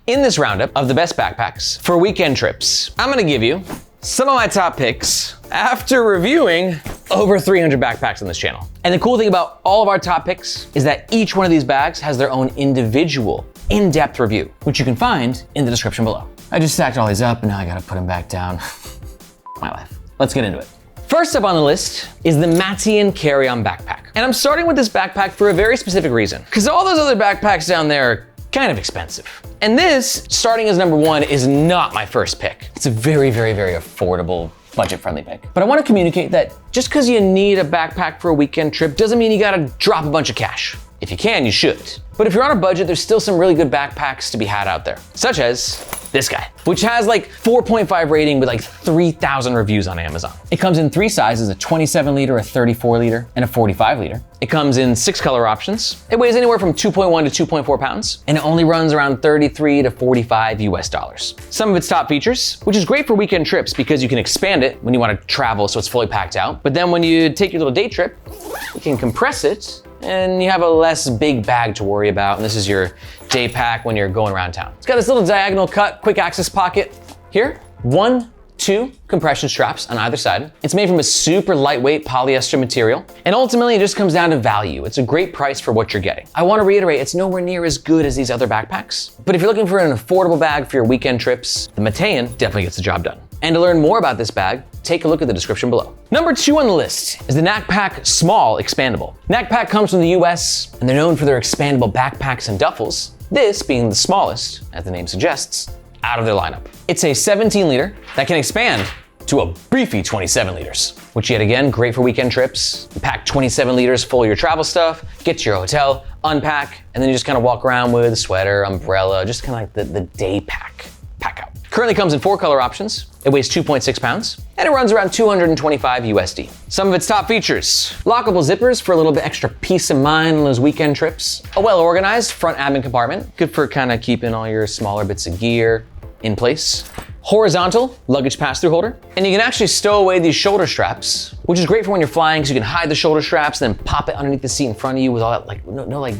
In this roundup of the best backpacks for weekend trips, I'm gonna give you some of my top picks after reviewing over 300 backpacks on this channel. And the cool thing about all of our top picks is that each one of these bags has their own individual in-depth review, which you can find in the description below. I just stacked all these up and now I gotta put them back down. My life. Let's get into it. First up on the list is the Matein carry-on backpack. And I'm starting with this backpack for a very specific reason, because all those other backpacks down there are kind of expensive. And this, starting as number one, is not my first pick. It's a very, very, very affordable, budget-friendly pick. But I want to communicate that just because you need a backpack for a weekend trip doesn't mean you gotta drop a bunch of cash. If you can, you should. But if you're on a budget, there's still some really good backpacks to be had out there, such as this guy, which has like 4.5 rating with like 3,000 reviews on Amazon. It comes in three sizes, a 27 liter, a 34 liter, and a 45 liter. It comes in 6 color options. It weighs anywhere from 2.1 to 2.4 pounds, and it only runs around 33 to 45 US dollars. Some of its top features, which is great for weekend trips because you can expand it when you want to travel so it's fully packed out. But then when you take your little day trip, you can compress it and you have a less big bag to worry about. And this is your day pack when you're going around town. It's got this little diagonal cut, quick access pocket here. 1, 2 compression straps on either side. It's made from a super lightweight polyester material. And ultimately it just comes down to value. It's a great price for what you're getting. I want to reiterate, it's nowhere near as good as these other backpacks. But if you're looking for an affordable bag for your weekend trips, the Matein definitely gets the job done. And to learn more about this bag, take a look at the description below. Number 2 on the list is the Knack Pack Small Expandable. Knack Pack comes from the US, and they're known for their expandable backpacks and duffels, this being the smallest, as the name suggests, out of their lineup. It's a 17 liter that can expand to a beefy 27 liters, which yet again, great for weekend trips. You pack 27 liters full of your travel stuff, get to your hotel, unpack, and then you just kind of walk around with a sweater, umbrella, just kind of like the day pack out. Currently comes in 4 color options. It weighs 2.6 pounds, and it runs around 225 USD. Some of its top features: lockable zippers for a little bit extra peace of mind on those weekend trips, a well-organized front admin compartment, good for kind of keeping all your smaller bits of gear in place, horizontal luggage pass-through holder, and you can actually stow away these shoulder straps, which is great for when you're flying because you can hide the shoulder straps and then pop it underneath the seat in front of you with all that like no like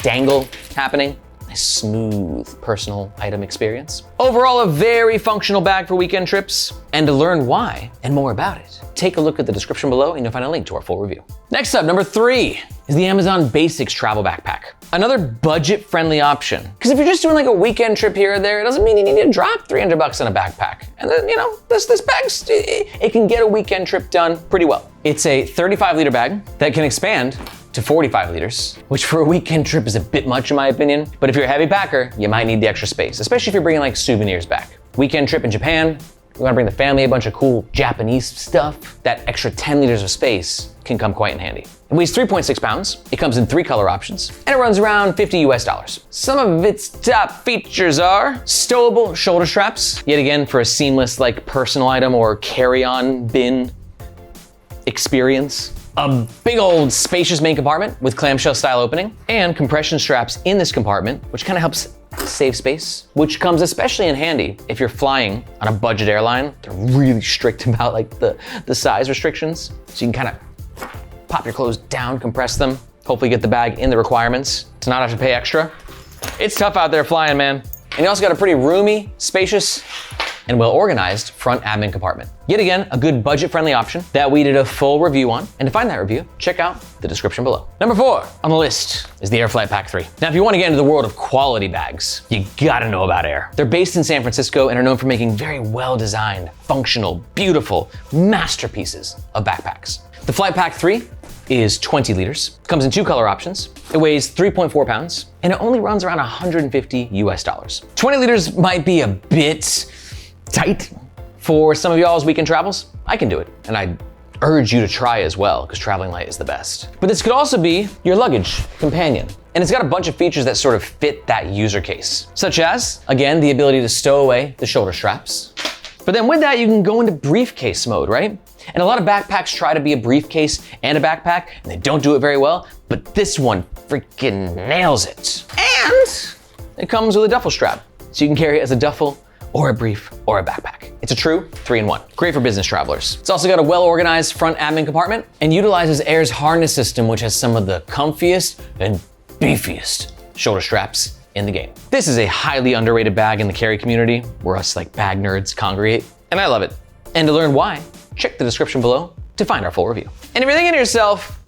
dangle happening. Nice, smooth, personal item experience. Overall, a very functional bag for weekend trips. And to learn why and more about it, take a look at the description below and you'll find a link to our full review. Next up, number 3 is the Amazon Basics Travel Backpack. Another budget-friendly option. Because if you're just doing like a weekend trip here or there, it doesn't mean you need to drop 300 bucks on a backpack. And then, this bag, it can get a weekend trip done pretty well. It's a 35 liter bag that can expand to 45 liters, which for a weekend trip is a bit much in my opinion. But if you're a heavy packer, you might need the extra space, especially if you're bringing like souvenirs back. Weekend trip in Japan, you wanna bring the family a bunch of cool Japanese stuff, that extra 10 liters of space can come quite in handy. It weighs 3.6 pounds, it comes in 3 color options, and it runs around 50 US dollars. Some of its top features are stowable shoulder straps, yet again for a seamless like personal item or carry-on bin experience. A big old spacious main compartment with clamshell style opening, and compression straps in this compartment, which kind of helps save space, which comes especially in handy if you're flying on a budget airline. They're really strict about like the size restrictions. So you can kind of pop your clothes down, compress them, hopefully get the bag in the requirements to not have to pay extra. It's tough out there flying, man. And you also got a pretty roomy, spacious, and well-organized front admin compartment. Yet again, a good budget-friendly option that we did a full review on. And to find that review, check out the description below. Number 4 on the list is the Aer Flight Pack 3. Now, if you want to get into the world of quality bags, you gotta know about Aer. They're based in San Francisco and are known for making very well-designed, functional, beautiful masterpieces of backpacks. The Flight Pack 3 is 20 liters, comes in 2 color options. It weighs 3.4 pounds, and it only runs around 150 US dollars. 20 liters might be a bit tight for some of y'all's weekend travels. I can do it, and I urge you to try as well, because traveling light is the best. But this could also be your luggage companion. And it's got a bunch of features that sort of fit that user case, such as, again, the ability to stow away the shoulder straps. But then with that, you can go into briefcase mode, right? And a lot of backpacks try to be a briefcase and a backpack, and they don't do it very well, but this one freaking nails it. And it comes with a duffel strap, so you can carry it as a duffel or a brief or a backpack. It's a true 3-in-1. Great for business travelers. It's also got a well-organized front admin compartment and utilizes Aer's harness system, which has some of the comfiest and beefiest shoulder straps in the game. This is a highly underrated bag in the carry community where us like bag nerds congregate, and I love it. And to learn why, check the description below to find our full review. And if you're thinking to yourself,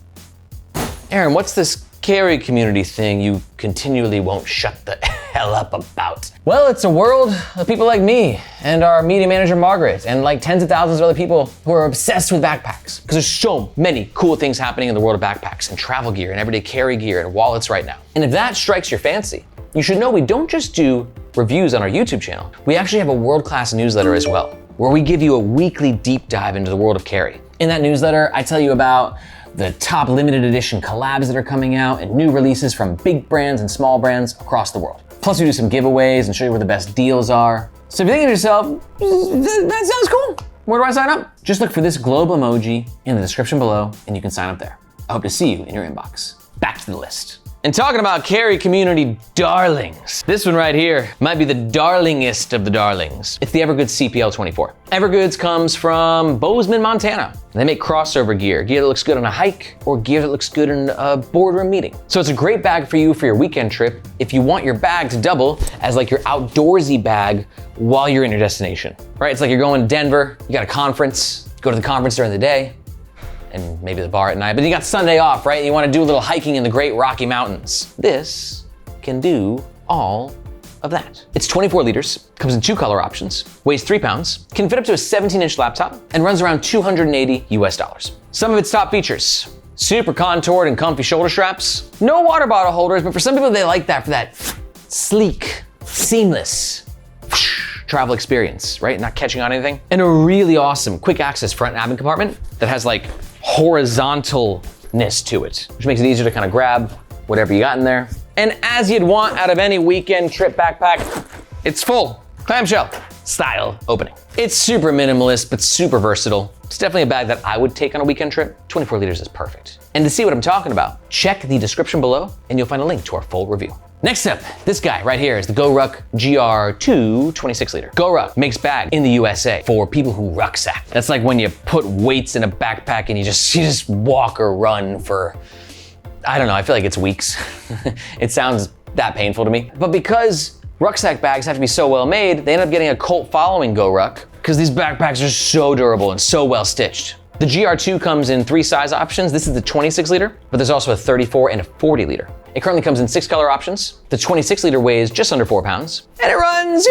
Aaron, what's this carry community thing you continually won't shut the hell up about? Well, it's a world of people like me and our media manager, Margaret, and like tens of thousands of other people who are obsessed with backpacks. Because there's so many cool things happening in the world of backpacks and travel gear and everyday carry gear and wallets right now. And if that strikes your fancy, you should know we don't just do reviews on our YouTube channel. We actually have a world-class newsletter as well, where we give you a weekly deep dive into the world of carry. In that newsletter, I tell you about the top limited edition collabs that are coming out and new releases from big brands and small brands across the world. Plus we do some giveaways and show you where the best deals are. So if you're thinking to yourself, that sounds cool, where do I sign up? Just look for this globe emoji in the description below and you can sign up there. I hope to see you in your inbox. Back to the list. And talking about carry community darlings, this one right here might be the darlingest of the darlings. It's the Evergoods CPL 24. Evergoods comes from Bozeman, Montana. They make crossover gear that looks good on a hike or gear that looks good in a boardroom meeting. So it's a great bag for you for your weekend trip if you want your bag to double as like your outdoorsy bag while you're in your destination, right? It's like you're going to Denver, you got a conference, go to the conference during the day, and maybe the bar at night, but you got Sunday off, right? You wanna do a little hiking in the Great Rocky Mountains. This can do all of that. It's 24 liters, comes in 2 color options, weighs 3 pounds, can fit up to a 17-inch laptop, and runs around $280 US. Some of its top features: super contoured and comfy shoulder straps, no water bottle holders, but for some people they like that for that sleek, seamless travel experience, right? Not catching on anything. And a really awesome quick access front napping compartment that has like horizontalness to it, which makes it easier to kind of grab whatever you got in there. And as you'd want out of any weekend trip backpack, it's full clamshell style opening. It's super minimalist, but super versatile. It's definitely a bag that I would take on a weekend trip. 24 liters is perfect. And to see what I'm talking about, check the description below and you'll find a link to our full review. Next up, this guy right here is the Goruck GR2 26 liter. Goruck makes bags in the USA for people who rucksack. That's like when you put weights in a backpack and you just walk or run for, I don't know, I feel like it's weeks. It sounds that painful to me. But because rucksack bags have to be so well made, they end up getting a cult following, Goruck, because these backpacks are so durable and so well stitched. The GR2 comes in 3 size options. This is the 26 liter, but there's also a 34 and a 40 liter. It currently comes in 6 color options. The 26 liter weighs just under 4 pounds, and it runs,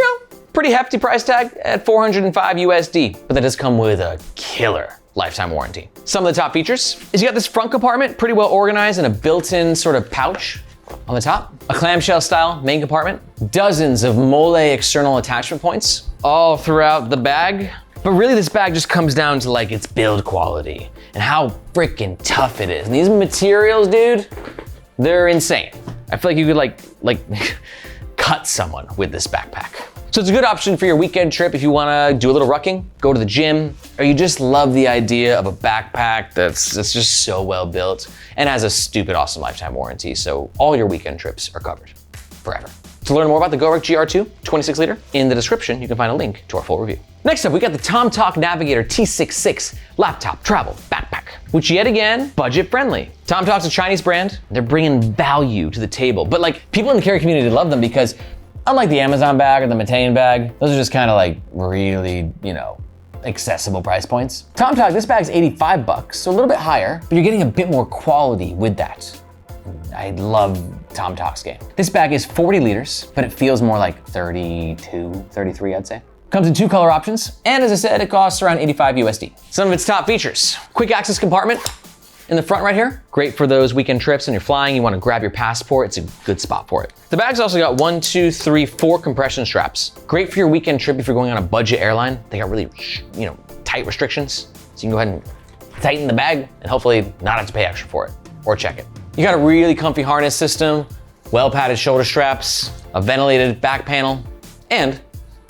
pretty hefty price tag at $405 USD, but that does come with a killer lifetime warranty. Some of the top features is you got this front compartment, pretty well organized, and a built-in sort of pouch on the top, a clamshell style main compartment, dozens of mole external attachment points all throughout the bag. But really this bag just comes down to like its build quality and how freaking tough it is. And these materials, dude, they're insane. I feel like you could like cut someone with this backpack. So it's a good option for your weekend trip if you wanna do a little rucking, go to the gym, or you just love the idea of a backpack that's just so well built and has a stupid awesome lifetime warranty. So all your weekend trips are covered forever. To learn more about the Goruck GR2 26 liter, in the description, you can find a link to our full review. Next up, we got the Tomtoc Navigator T66 laptop travel backpack, which yet again, budget friendly. Tomtoc's a Chinese brand. They're bringing value to the table, but like people in the carry community love them because unlike the Amazon bag or the Matein bag, those are just kind of like really, accessible price points. Tomtoc, this bag's $85, so a little bit higher, but you're getting a bit more quality with that. I love Tomtoc's game. This bag is 40 liters, but it feels more like 32, 33, I'd say. Comes in 2 color options, and as I said, it costs around $85 USD. Some of its top features: quick access compartment in the front right here. Great for those weekend trips and you're flying, you wanna grab your passport, it's a good spot for it. The bag's also got 1, 2, 3, 4 compression straps. Great for your weekend trip if you're going on a budget airline. They got really, tight restrictions, so you can go ahead and tighten the bag and hopefully not have to pay extra for it or check it. You got a really comfy harness system, well padded shoulder straps, a ventilated back panel, and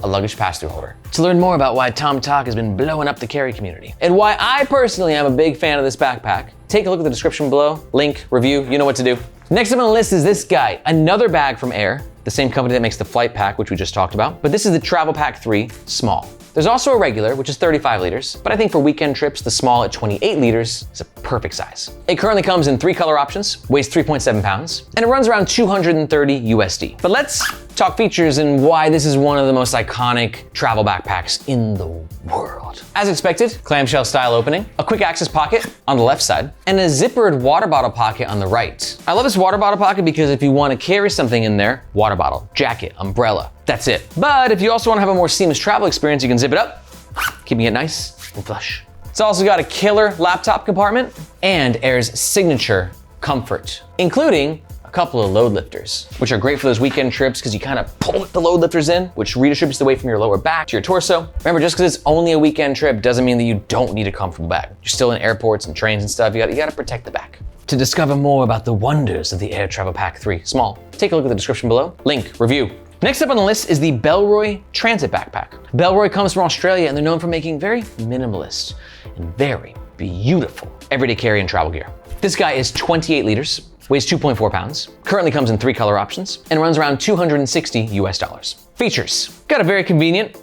a luggage pass-through holder. To learn more about why Tomtoc has been blowing up the carry community and why I personally am a big fan of this backpack, take a look at the description below, link, review, you know what to do. Next up on the list is this guy, another bag from Aer, the same company that makes the Flight Pack, which we just talked about, but this is the Travel Pack 3 Small. There's also a regular, which is 35 liters, but I think for weekend trips, the small at 28 liters is a perfect size. It currently comes in 3 color options, weighs 3.7 pounds, and it runs around 230 USD. But let's talk features and why this is one of the most iconic travel backpacks in the world. As expected, clamshell style opening, a quick access pocket on the left side, and a zippered water bottle pocket on the right. I love this water bottle pocket because if you want to carry something in there, water bottle, jacket, umbrella, that's it. But if you also want to have a more seamless travel experience, you can zip it up, keeping it nice and flush. It's also got a killer laptop compartment and Aer's signature comfort, including a couple of load lifters, which are great for those weekend trips because you kind of pull the load lifters in, which redistributes the weight from your lower back to your torso. Remember, just because it's only a weekend trip doesn't mean that you don't need a comfortable bag. You're still in airports and trains and stuff. You gotta protect the back. To discover more about the wonders of the Aer Travel Pack 3 Small, take a look at the description below. Link, review. Next up on the list is the Bellroy Transit Backpack. Bellroy comes from Australia and they're known for making very minimalist and very beautiful everyday carry and travel gear. This guy is 28 liters, weighs 2.4 pounds, currently comes in 3 color options, and runs around 260 US dollars. Features, got a very convenient,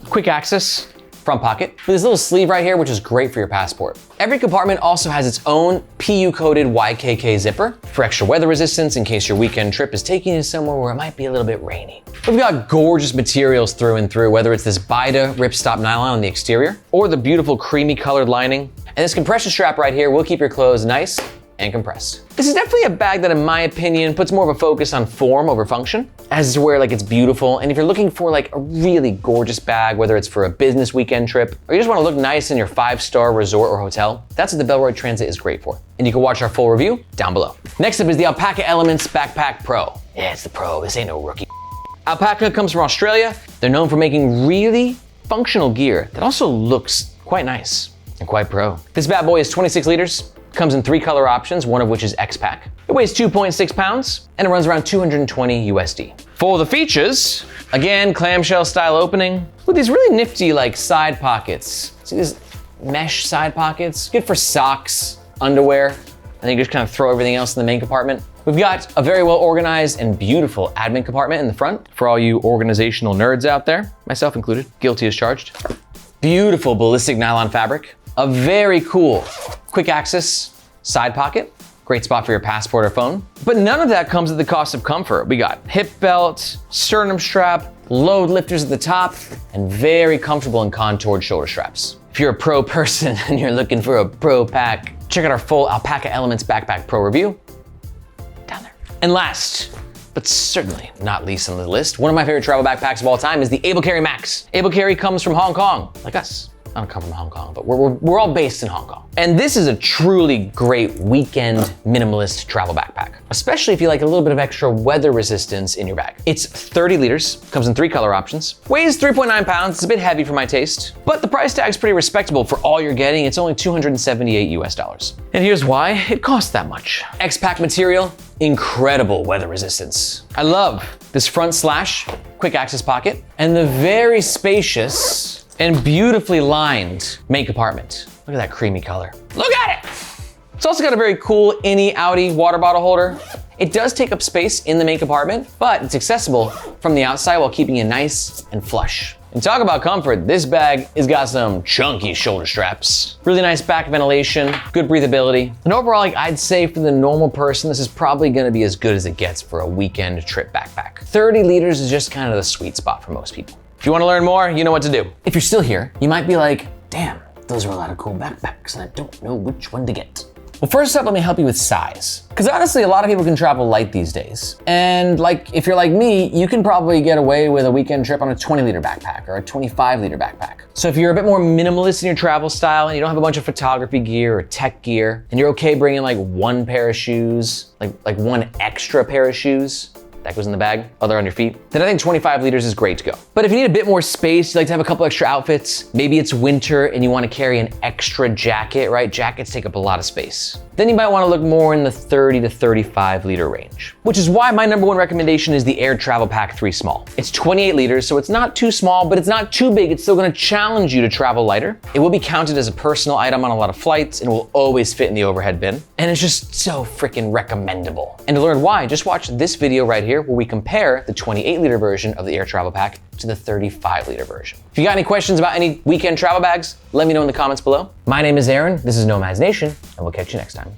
quick access front pocket with this little sleeve right here, which is great for your passport. Every compartment also has its own PU-coated YKK zipper for extra weather resistance in case your weekend trip is taking you somewhere where it might be a little bit rainy. We've got gorgeous materials through and through, whether it's this Bida ripstop nylon on the exterior or the beautiful creamy colored lining. And this compression strap right here will keep your clothes nice and compressed. This is definitely a bag that, in my opinion, puts more of a focus on form over function, as to where like it's beautiful. And if you're looking for like a really gorgeous bag, whether it's for a business weekend trip, or you just want to look nice in your 5-star resort or hotel, that's what the Bellroy Transit is great for. And you can watch our full review down below. Next up is the Alpaka Elements Backpack Pro. Yeah, it's the Pro, this ain't no rookie. Alpaka comes from Australia. They're known for making really functional gear that also looks quite nice and quite pro. This bad boy is 26 liters, comes in 3 color options, one of which is X-Pack. It weighs 2.6 pounds and it runs around 220 USD. For the features, again, clamshell style opening with these really nifty like side pockets. See these mesh side pockets? Good for socks, underwear, and then you just kind of throw everything else in the main compartment. We've got a very well organized and beautiful admin compartment in the front for all you organizational nerds out there, myself included, guilty as charged. Beautiful ballistic nylon fabric, a very cool quick access side pocket, great spot for your passport or phone. But none of that comes at the cost of comfort. We got hip belt, sternum strap, load lifters at the top, and very comfortable and contoured shoulder straps. If you're a pro person and you're looking for a pro pack, check out our full Alpaka Elements Backpack Pro review down there. And last, but certainly not least on the list, one of my favorite travel backpacks of all time is the Able Carry Max. Able Carry comes from Hong Kong, like us. I don't come from Hong Kong, but we're all based in Hong Kong. And this is a truly great weekend minimalist travel backpack, especially if you like a little bit of extra weather resistance in your bag. It's 30 liters, comes in 3 color options, weighs 3.9 pounds, it's a bit heavy for my taste, but the price tag's pretty respectable for all you're getting. It's only 278 US dollars. And here's why it costs that much. X-Pack material, incredible weather resistance. I love this front slash, quick access pocket, and the very spacious and beautifully lined main compartment. Look at that creamy color. Look at it! It's also got a very cool innie outie water bottle holder. It does take up space in the main compartment, but it's accessible from the outside while keeping it nice and flush. And talk about comfort, this bag has got some chunky shoulder straps. Really nice back ventilation, good breathability. And overall, I'd say for the normal person, this is probably gonna be as good as it gets for a weekend trip backpack. 30 liters is just kind of the sweet spot for most people. If you want to learn more, you know what to do. If you're still here, you might be like, damn, those are a lot of cool backpacks and I don't know which one to get. Well, first up, let me help you with size. Because honestly, a lot of people can travel light these days. And if you're like me, you can probably get away with a weekend trip on a 20-liter backpack or a 25-liter backpack. So if you're a bit more minimalist in your travel style and you don't have a bunch of photography gear or tech gear, and you're okay bringing like 1 pair of shoes, like 1 extra pair of shoes, that goes in the bag, other on your feet, then I think 25 liters is great to go. But if you need a bit more space, you like to have a couple extra outfits, maybe it's winter and you want to carry an extra jacket, right? Jackets take up a lot of space. Then you might want to look more in the 30 to 35 liter range, which is why my #1 recommendation is the Aer Travel Pack 3 Small. It's 28 liters, so it's not too small, but it's not too big. It's still going to challenge you to travel lighter. It will be counted as a personal item on a lot of flights and will always fit in the overhead bin. And it's just so freaking recommendable. And to learn why, just watch this video right here here where we compare the 28-liter version of the Aer Travel Pack to the 35-liter version. If you got any questions about any weekend travel bags, let me know in the comments below. My name is Aaron, this is Nomads Nation, and we'll catch you next time.